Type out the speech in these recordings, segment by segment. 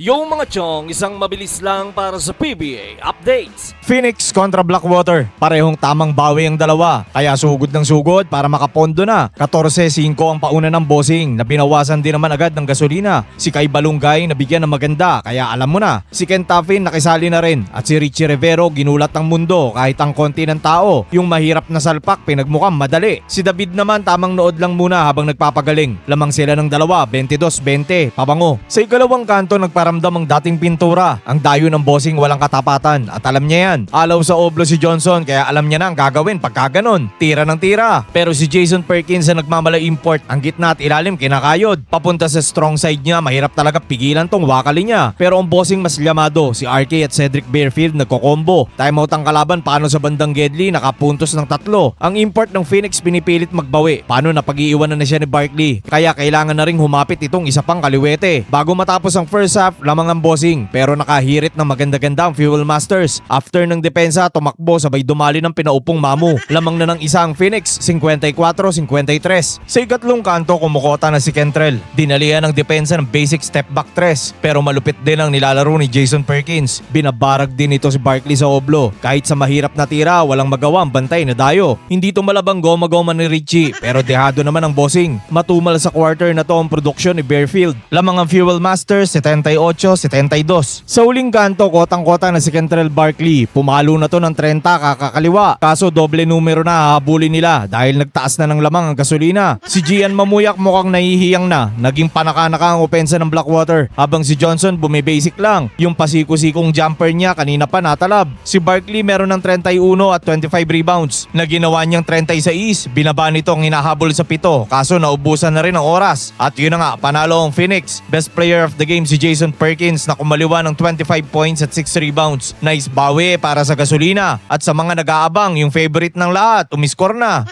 Yung mga chong, isang mabilis lang para sa PBA updates. Phoenix kontra Blackwater. Parehong tamang bawi ang dalawa. Kaya sugod ng sugod para makapondo na. 14-5 ang pauna ng bossing na binawasan din naman agad ng gasolina. Si Kai Balungay nabigyan ng maganda kaya alam mo na. Si Ken Taffin nakisali na rin. At si Richie Rivero ginulat ang mundo kahit ang konti ng tao. Yung mahirap na salpak pinagmukhang madali. Si David naman tamang nood lang muna habang nagpapagaling. Lamang sila ng dalawa 22-20. Pabango. Sa ikalawang kanto nagparamdam ang dating pintura. Ang dayo ng bossing walang katapatan at alam niya yan. Alaw sa oblo si Johnson kaya alam niya na ang gagawin pagka ganon. Tira ng tira. Pero si Jason Perkins na nagmamala import ang gitna at ilalim kinakayod. Papunta sa strong side niya mahirap talaga pigilan tong wakali niya. Pero ang bossing mas llamado si RK at Cedric Bearfield nagkokombo. Timeout ang kalaban paano sa bandang Gedli nakapuntos ng 3. Ang import ng Phoenix pinipilit magbawi. Paano na pag-iiwanan na siya ni Barkley. Kaya kailangan na ring humapit itong isa pang kaliwete. Bago matapos ang first half lamang ang bossing pero nakahirit ng maganda-ganda ang Fuel Masters. After ng depensa tumakbo sabay dumali ng pinaupong Mamu. Lamang na ng isang Phoenix 54-53. Sa ikatlong kanto kumukota na si Kentrell. Dinalihan ng depensa ng basic step back 3 pero malupit din ang nilalaro ni Jason Perkins. Binabarag din ito si Barkley sa oblo. Kahit sa mahirap na tira walang magawa ang bantay na dayo. Hindi tumalabang goma-goma ni Richie pero dehado naman ang bossing. Matumal sa quarter na to ang produksyon ni Bearfield. Lamang ang Fuel Masters 78-72. Sa uling kanto kotang-kota na si Kentrell Barkley. Pumalo na to ng 30 kakakaliwa. Kaso doble numero na hahabulin nila dahil nagtaas na ng lamang ang gasolina. Si Gian Mamuyak mukhang nahihiyang na. Naging panaka-naka ang opensa ng Blackwater habang si Johnson bumibasic lang. Yung pasiko-sikong jumper niya kanina pa natalab. Si Barkley meron ng 31 at 25 rebounds. Na ginawa niyang 36, binaba nito ang hinahabol sa 7. Kaso naubusan na rin ang oras. At yun na nga, panalo ang Phoenix. Best player of the game si Jason Perkins na kumaliwa ng 25 points at 6 rebounds. Nice bawi para sa gasolina. At sa mga nag-aabang, yung favorite ng lahat, umiskor na.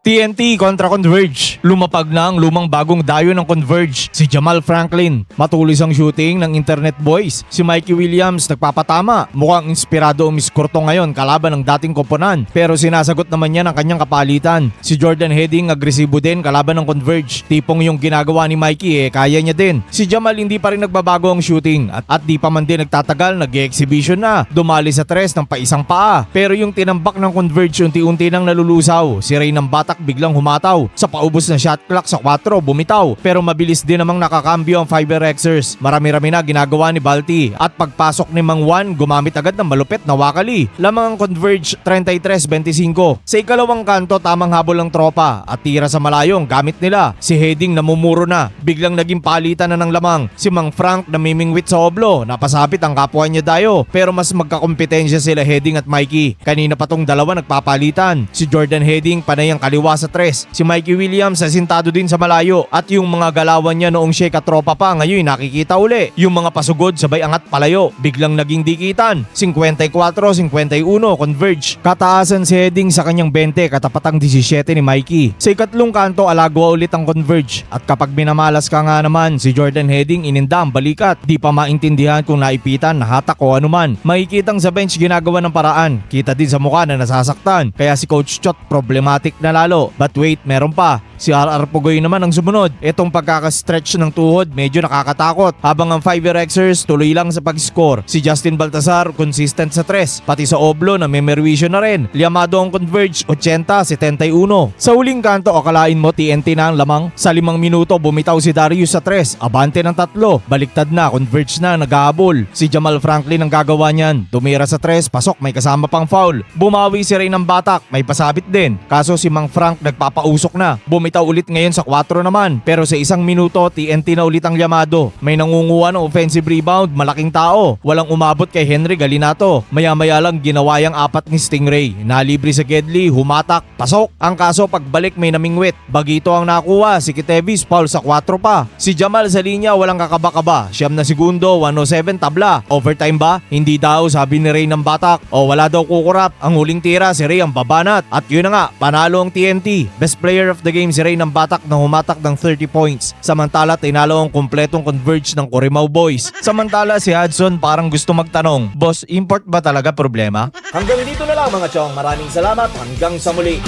TNT kontra Converge. Lumapag na ang lumang bagong dayo ng Converge, si Jamal Franklin. Matulis ang shooting ng Internet Boys. Si Mikey Williams nagpapatama. Mukhang inspirado umiskor to ngayon kalaban ng dating koponan. Pero sinasagot naman niya ng kanyang kapalitan. Si Jordan Heading agresibo din kalaban ng Converge. Tipong yung ginagawa ni Mikey kaya niya din. Si Jamal hindi pa rin nagbabago ang shooting at di pa man din nagtatagal nag-exhibition na. Dumali sa 3 ng paisang paa. Pero yung tinambak ng Converge unti-unti nang nalulusaw. Si Ray ng Batak biglang humataw. Sa paubos na shot clock sa 4 bumitaw. Pero mabilis din namang nakakambyo ang Fiber Xers. Marami-rami na ginagawa ni Balti. At pagpasok ni Mang Juan gumamit agad ng malupit na wakali. Lamang ang Converge 33-25. Sa ikalawang kanto tamang habol ng tropa at tira sa malayong gamit nila. Si Heading namumuro na. Biglang naging palitan na ng lamang. Si Mang Frank namimingwit sa oblo. Napasabit ang kapwa niya dayo. Pero mas magkakompetensya sila Heading at Mikey. Kanina pa tong dalawa nagpapalitan. Si Jordan Heading panay ang kaliwa sa 3. Si Mikey Williams asintado din sa malayo. At yung mga galawan niya noong siya katropa pa ngayon nakikita uli. Yung mga pasugod sabay angat palayo. Biglang naging dikitan. 54-51 Converge. Kataasan si Heading sa kanyang 20 katapatang 17 ni Mikey. Sa ikatlong kanto alagwa ulit ang Converge. At kapag minamalas ka nga naman si Jordan Heading ininda ang balikat. Di pa maintindihan kung naipitan, nahatak o anuman. Makikitang sa bench ginagawa ng paraan. Kita din sa mukha na nasasaktan. Kaya si Coach Chot problematic na lalo. But wait, meron pa. Si RR Pugoy naman ang sumunod. Itong pagkaka-stretch ng tuhod medyo nakakatakot. Habang ang Fiber Xers tuloy lang sa pag-score. Si Justin Baltazar consistent sa 3. Pati sa oblo na may merwisyo na rin. Liamado ang Converge 80-71. Sa uling kanto akalain mo TNT na ang lamang. Sa 5 minuto bumitaw si Darius sa 3. Abante ng 3. Baliktad na, Converge na, naghahabol. Si Jamal Franklin ang gagawa niyan. Tumira sa 3, pasok, may kasama pang foul. Bumawi si Ray ng Batak, may pasabit din. Kaso si Mang Frank nagpapausok na. Bumitaw ulit ngayon sa 4 naman. Pero sa 1 minuto, TNT na ulit ang Liamado. May nangunguha ng offensive rebound, malaking tao. Walang umabot kay Henry Galinato. Maya-maya lang ginawa yung 4 ni Stingray. Nalibre sa Gedli, humatak, pasok. Ang kaso pagbalik may namingwit. Bagito ang nakuha, si Kitevis foul sa 4 pa. Si Jamal sa linya walang kakaba-kaba. Siyam na segundo, 107 tabla. Overtime ba? Hindi daw, sabi ni Ray ng Batak. O wala daw kukurap. Ang huling tira si Ray ang babanat. At yun na nga, panalo ang TNT. Best player of the game si Ray ng Batak na humatak ng 30 points. Samantala tinalo ang kumpletong Converge ng Corimao Boys. Samantala si Hudson parang gusto magtanong, Boss, import ba talaga problema? Hanggang dito na lang mga chong. Maraming salamat. Hanggang sa muli.